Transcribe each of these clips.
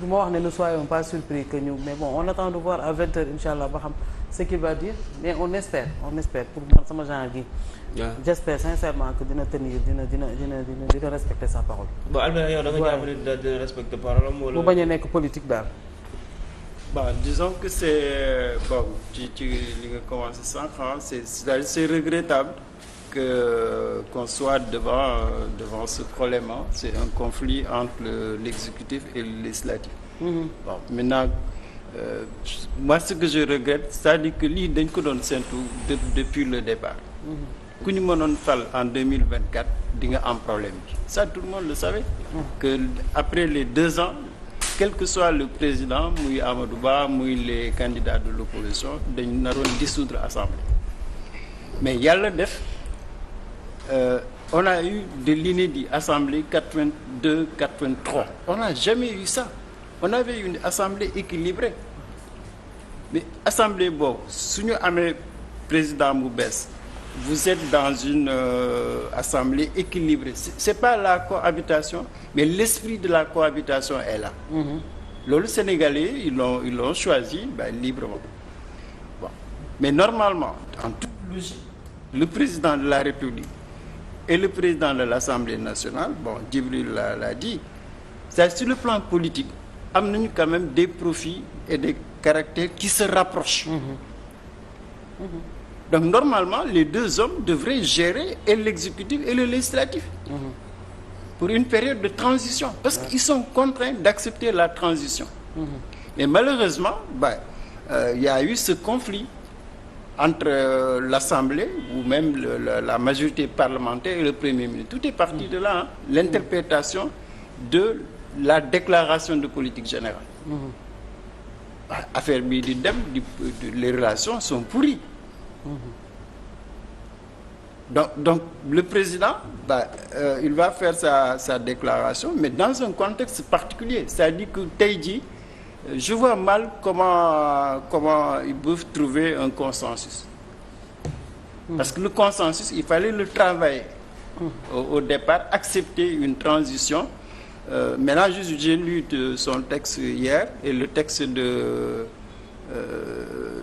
du ma wax ne ne soyons pas surpris que ñu mais bon on attend de voir à 20h inchallah ba xam ce qu'il va dire mais on espère pour man sama genre gi. J'espère sincèrement que dina tenir dina respecter sa parole. bon Albert yow da nga jàpp ne dina respecter parole am wala. bu bañ a nekk politique daal. Bon, disons que c'est bon ci li nga commencé sànq c'est regrettable qu'on soit devant ce problème. C'est un conflit entre l'exécutif et le législatif. Bon maintenant moi ce que je regrette c'est-à-dire que lii dañ ko doon séntu depuis le départ. ku ñu mënoon fal en 2024 di nga am problème bi ça tout le monde le savait. Que après les 2 ans. Quel que soit le président muy Amadou Ba muy les candidats de l'opposition dañu naroon dissoudre assemblée mais yàlla def on a eu de l'inédit assemblée 82 83 on n'a jamais eu ça on avait une assemblée équilibrée mais assemblée boobu su ñu amee président bu bees vous êtes dans une assemblée équilibrée c'est pas la cohabitation mais l'esprit de la cohabitation est là. Loolu Sénégalais ils l'ont choisi librement. Bon mais normalement en toute logique le président de la République et le président de l'Assemblée nationale bon Djibril l'a dit c'est sur le plan politique am nañu quand même des profils et des caractères qui se rapprochent. Donc normalement les 2 hommes devraient gérer et l'exécutif et le législatif pour une période de transition parce qu'ils sont contraints d'accepter la transition. Mais malheureusement il y a eu ce conflit entre l'Assemblée ou même la majorité parlementaire et le Premier ministre. Tout est parti de là, l'interprétation de la déclaration de politique générale. Affaire bi di dem les relations sont pourries. Donc le président il va faire sa déclaration mais dans un contexte particulier c'est-à-dire que tey jii je vois mal comment ils peuvent trouver un consensus parce que le consensus il fallait le travailler au départ accepter une transition maintenant j'ai lu son texte hier et le texte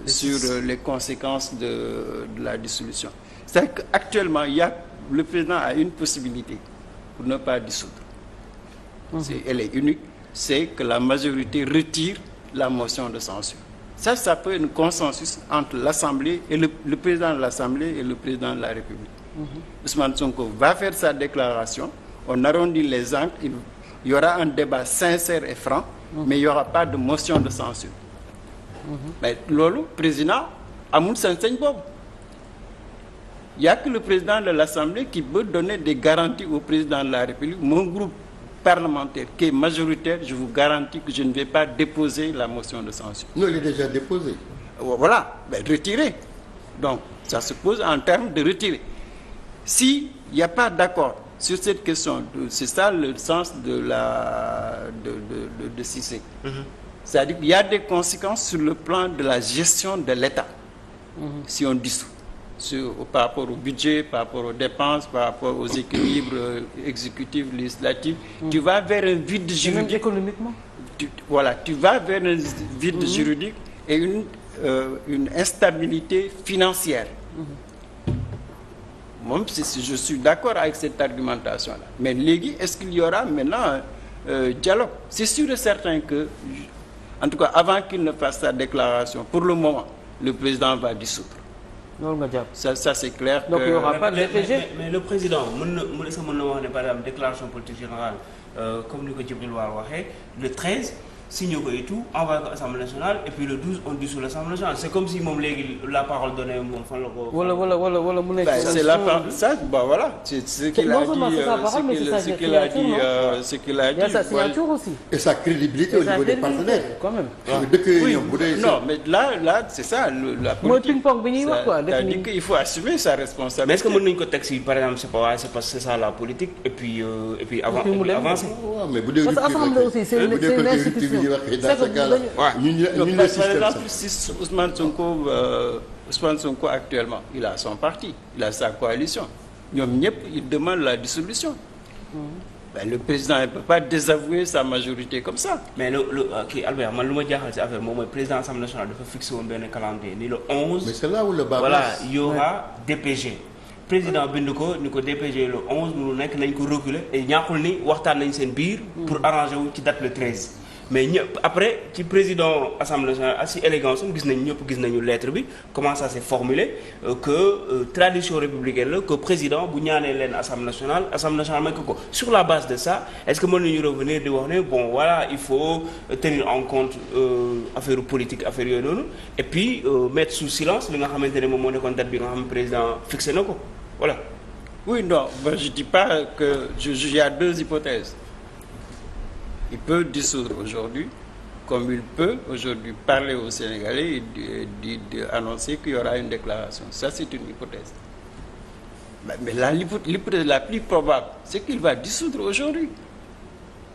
sur les conséquences de la dissolution. C'est qu'actuellement le président a une possibilité pour ne pas dissoudre. Elle est unique, c'est que la majorité retire la motion de censure. Ça peut être un consensus entre l'Assemblée et le président de l'Assemblée et le président de la République. Ousmane Sonko va faire sa déclaration, on arrondit les angles, il y aura un débat sincère et franc, mais il n'y aura pas de motion de censure. Mais loolu président amul sañ-sañ boobu. Il y a que le président de l'Assemblée qui peut donner des garanties au président de la République. Mon groupe parlementaire qui est majoritaire, je vous garantis que je ne vais pas déposer la motion de censure. Non, il est déjà déposé. Voilà, retirer. Donc, ça se pose en termes de retirer. S'il n'y a pas d'accord sur cette question, c'est ça le sens de Cissé. C'est-à-dire qu'il y a des conséquences sur le plan de la gestion de l'État. Si on dissout. Par rapport au budget, par rapport aux dépenses, par rapport aux équilibres exécutifs, législatifs, tu vas vers un vide juridique. Même économiquement. Tu vas vers un vide juridique et une instabilité financière. Moi, je suis d'accord avec cette argumentation-là. Mais léegi, est-ce qu'il y aura maintenant dialogue? C'est sûr et certain que, en tout cas, avant qu'il ne fasse sa déclaration, pour le moment, le président va dissoudre. Ça c'est clair. Donc il y aura pas de DPG. Mais le président mën na wax ne par exemple déclaration politique générale comme ni ko Djibril War waxee le 13 signé ko et tout envoyé ko Assemblée nationale et puis le 12 on dissout l'Assemblée nationale. C'est comme si moom léegi la parole donnée moom fan la ko. wala mu nekk. C'est la parole ça voilà c'est ce qu'il a dit ce qu'il a dit. Il y a sa signature aussi. Et sa crédibilité au niveau des partenaires. Quand même. Oui, non mais là c'est ça la politique. Mooy ping-pong bi ñuy wax quoi. C'est-à-dire qu'il faut assumer sa responsabilité. Mais est-ce que mën nañu ko teg si par exemple c'est parce que c'est ça la politique et puis avancer. Mais bu dee parce que assemblée aussi c'est une institution. Par exemple si Ousmane Sonko actuellement il a son parti, il a sa coalition. Ñoom ñëpp ils demandent la dissolution. Ben, le président ne peut pas désavouer sa majorité comme ça. mais kii Albert man lu ma jaaxal ci affaire moom mooy président assemblée nationale dafa fixé woon benn calendrier ni le 11. mais c'est là où le bas voilà blesse. y aura DPG. président bind ko ni ko DPG le 11 mënu nekk nañ ko reculer et ñaaxul ni waxtaan nañ seen biir. pour arranger wu ci date le 13. mais ñëpp après ci président assemblée nationale ak si élégance am gis nañ ñëpp gis nañu lettre bi comment ça s'est formulé que tradition républicaine la que président bu ñaanee leen assemblée nationale may ko sur la base de ça est-ce que mën nañu revenir di wax ne bon voilà il faut tenir en compte affaire politique affaire yooyu noonu et puis mettre sous silence li nga xamante ne moom moo nekkoon date bi nga xam ne président fixé na ko voilà. Oui, non, ben, je dis pas que il y a deux hypothèses. Il peut dissoudre aujourd'hui, comme il peut aujourd'hui parler aux Sénégalais et annoncer qu'il y aura une déclaration. Ça, c'est une hypothèse. Mais l'hypothèse la plus probable, c'est qu'il va dissoudre aujourd'hui.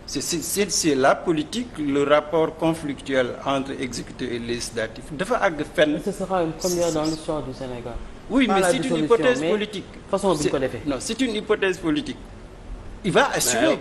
C'est la politique, le rapport conflictuel entre exécutif et législatif. Dafa àgg fenn. Ce sera une première dans l'histoire du Sénégal. Oui, pas mais la c'est une hypothèse politique. façon bi ñu ko defee. Non, c'est une hypothèse politique. Il va assurer.